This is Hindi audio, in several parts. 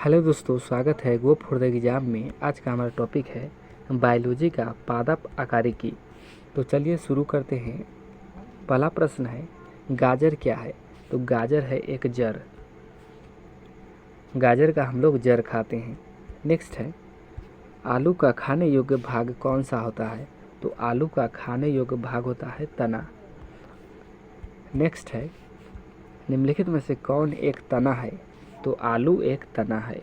हेलो दोस्तों, स्वागत है गो फॉर द एग्जाम में। आज का हमारा टॉपिक है बायोलॉजी का पादप आकारिकी। तो चलिए शुरू करते हैं। पहला प्रश्न है, गाजर क्या है? तो गाजर है एक जड़। गाजर का हम लोग जड़ खाते हैं। नेक्स्ट है, आलू का खाने योग्य भाग कौन सा होता है? तो आलू का खाने योग्य भाग होता है तना। नेक्स्ट है, निम्नलिखित में से कौन एक तना है? तो आलू एक तना है।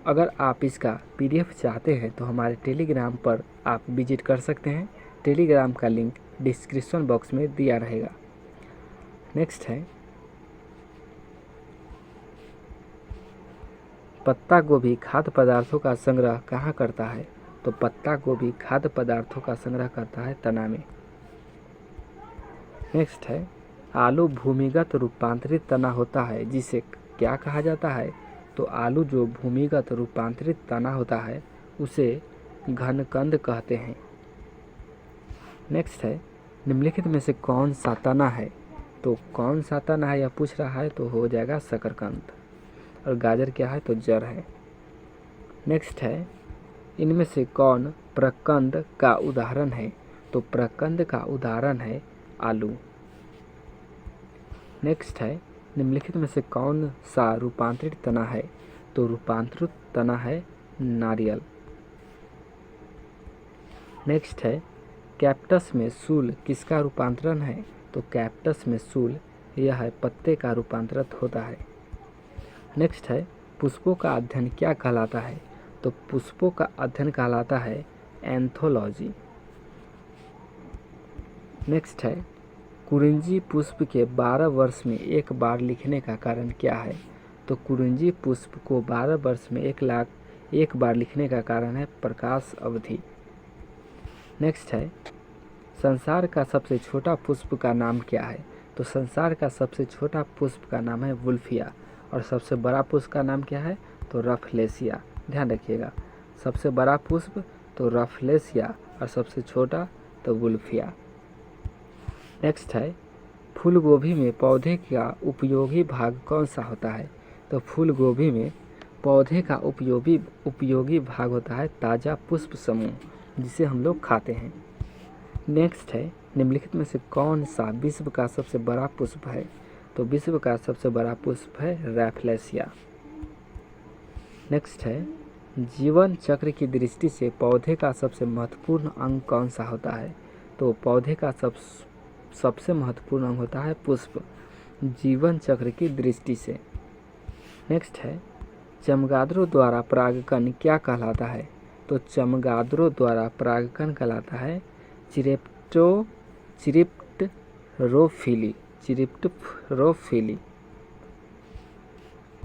अगर आप इसका पीडीएफ चाहते हैं तो हमारे टेलीग्राम पर आप विजिट कर सकते हैं। टेलीग्राम का लिंक डिस्क्रिप्शन बॉक्स में दिया रहेगा। नेक्स्ट है, पत्ता गोभी खाद्य पदार्थों का संग्रह कहाँ करता है? तो पत्ता गोभी खाद्य पदार्थों का संग्रह करता है तना में। नेक्स्ट है, आलू भूमिगत रूपांतरित तना होता है जिसे क्या कहा जाता है? तो आलू जो भूमिगत रूपांतरित तना होता है उसे घनकंद कहते हैं। नेक्स्ट है, निम्नलिखित में से कौन सा तना है? तो कौन सा तना है यह पूछ रहा है तो हो जाएगा शकरकंद। और गाजर क्या है? तो जड़ है। नेक्स्ट है, इनमें से कौन प्रकंद का उदाहरण है? तो प्रकंद का उदाहरण है आलू। नेक्स्ट है, निम्नलिखित में से कौन सा रूपांतरित तना है? तो रूपांतरित तना है नारियल। नेक्स्ट है, कैप्टस में सूल किसका रूपांतरण है? तो कैप्टस में सूल यह है पत्ते का रूपांतरित होता है। नेक्स्ट है, पुष्पों का अध्ययन क्या कहलाता है? तो पुष्पों का अध्ययन कहलाता है एंथोलॉजी। नेक्स्ट है, कुरिंजी पुष्प के 12 वर्ष में एक बार लिखने का कारण क्या है? तो कुरिंजी पुष्प को 12 वर्ष में एक बार लिखने का कारण है प्रकाश अवधि। नेक्स्ट है, संसार का सबसे छोटा पुष्प का नाम क्या है? तो संसार का सबसे छोटा पुष्प का नाम है वुल्फिया। और सबसे बड़ा पुष्प का नाम क्या है? तो रफलेसिया। ध्यान रखिएगा, सबसे बड़ा पुष्प तो रफलेसिया और सबसे छोटा तो वुल्फिया। नेक्स्ट है, फूल गोभी में पौधे का उपयोगी भाग कौन सा होता है? तो फूल गोभी में पौधे का उपयोगी भाग होता है ताज़ा पुष्प समूह जिसे हम लोग खाते हैं। नेक्स्ट है, निम्नलिखित में से कौन सा विश्व का सबसे बड़ा पुष्प है? तो विश्व का सबसे बड़ा पुष्प है रैफलेसिया। नेक्स्ट है, जीवन चक्र की दृष्टि से पौधे का सबसे महत्वपूर्ण अंग कौन सा होता है? तो पौधे का सबसे महत्वपूर्ण अंग होता है पुष्प, जीवन चक्र की दृष्टि से। नेक्स्ट है, चमगादड़ों द्वारा परागकण क्या कहलाता है? तो चमगादड़ों द्वारा परागकण कहलाता है चिरिप्टरोफिली।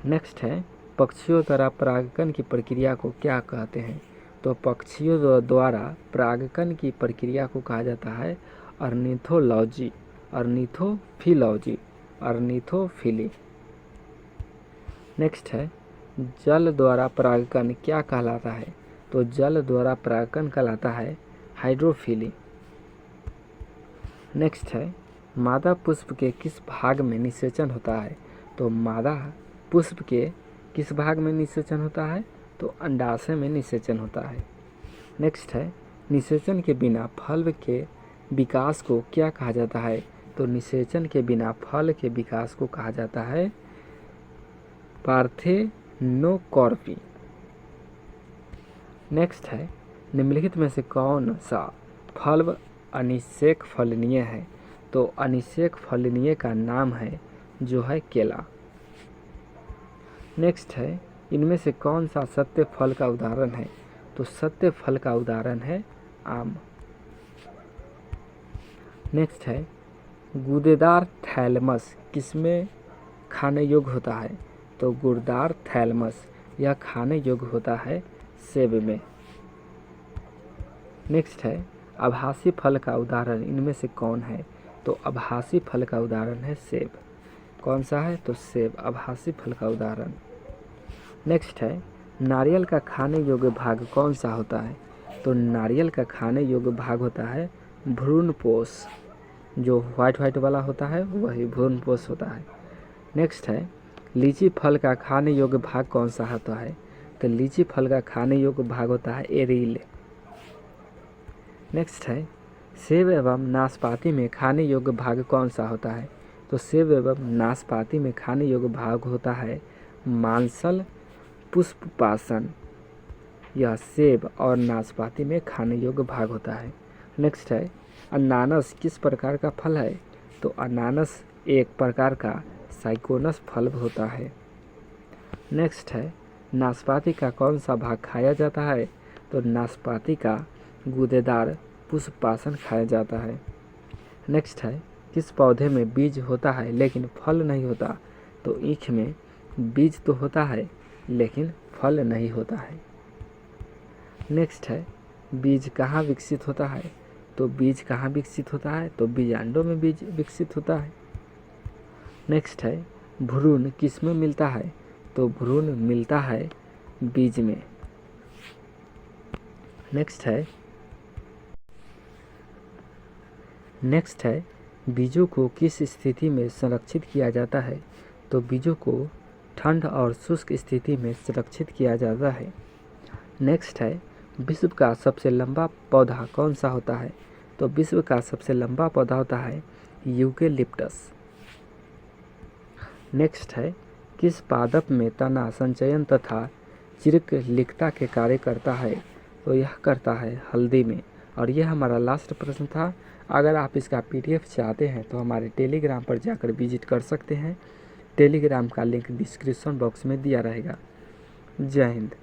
नेक्स्ट है, पक्षियों द्वारा परागकण की प्रक्रिया को क्या कहते हैं? तो पक्षियों द्वारा परागकण की प्रक्रिया को कहा जाता है ऑर्निथोफिली। नेक्स्ट है, जल द्वारा परागकण क्या कहलाता है? तो जल द्वारा परागकण कहलाता है हाइड्रोफिली। नेक्स्ट है, मादा पुष्प के किस भाग में निषेचन होता है? तो मादा पुष्प के किस भाग में निषेचन होता है? तो अंडाशय में निषेचन होता है। नेक्स्ट है, निषेचन के बिना फल के विकास को क्या कहा जाता है? तो निषेचन के बिना फल के विकास को कहा जाता है पार्थेनोकॉर्पी। नेक्स्ट है, निम्नलिखित में से कौन सा फल अनिषेक फलनीय है? तो अनिषेक फलनीय का नाम है जो है केला। नेक्स्ट है, इनमें से कौन सा सत्य फल का उदाहरण है? तो सत्य फल का उदाहरण है आम। नेक्स्ट है, गूदेदार थैलमस किसमें खाने योग्य होता है? तो गुर्दार थैलमस यह खाने योग्य होता है सेब में। नेक्स्ट है, आभासी फल का उदाहरण इनमें से कौन है? तो आभासी फल का उदाहरण है सेब। कौन सा है? तो सेब आभासी फल का उदाहरण। नेक्स्ट है, नारियल का खाने योग्य भाग कौन सा होता है? तो नारियल का खाने योग्य भाग होता है भ्रूणपोष, जो वाइट वाला होता है वही भ्रूणपोष होता है। नेक्स्ट है, लीची फल का खाने योग्य भाग कौन सा होता है? तो लीची फल का खाने योग्य भाग होता है एरील। नेक्स्ट है, सेब एवं नाशपाती में खाने योग्य भाग कौन सा होता है? तो सेब एवं नाशपाती में खाने योग्य भाग होता है मांसल पुष्पपाशन। यह सेब और नाशपाती में खाने योग्य भाग होता है। नेक्स्ट है, अनानास किस प्रकार का फल है? तो अनानास एक प्रकार का साइकोनस फल होता है। नेक्स्ट है, नाशपाती का कौन सा भाग खाया जाता है? तो नाशपाती का गूदेदार पुष्पपाशन खाया जाता है। नेक्स्ट है, किस पौधे में बीज होता है लेकिन फल नहीं होता? तो ईख में बीज तो होता है लेकिन फल नहीं होता है। नेक्स्ट है, बीज कहाँ विकसित होता है? तो बीज कहाँ विकसित होता है? तो बीजांडों में बीज विकसित होता है। नेक्स्ट है, भ्रूण किस में मिलता है? तो भ्रूण मिलता है बीज में। नेक्स्ट है, बीजों को किस स्थिति में संरक्षित किया जाता है? तो बीजों को ठंड और शुष्क स्थिति में संरक्षित किया जाता है। नेक्स्ट है, विश्व का सबसे लंबा पौधा कौन सा होता है? तो विश्व का सबसे लंबा पौधा होता है यूकेलिप्टस। नेक्स्ट है, किस पादप में तना संचयन तथा चिरकलिकता के कार्य करता है? तो यह करता है हल्दी में। और यह हमारा लास्ट प्रश्न था। अगर आप इसका PDF चाहते हैं तो हमारे टेलीग्राम पर जाकर विजिट कर सकते हैं। टेलीग्राम का लिंक डिस्क्रिप्शन बॉक्स में दिया रहेगा। जय हिंद।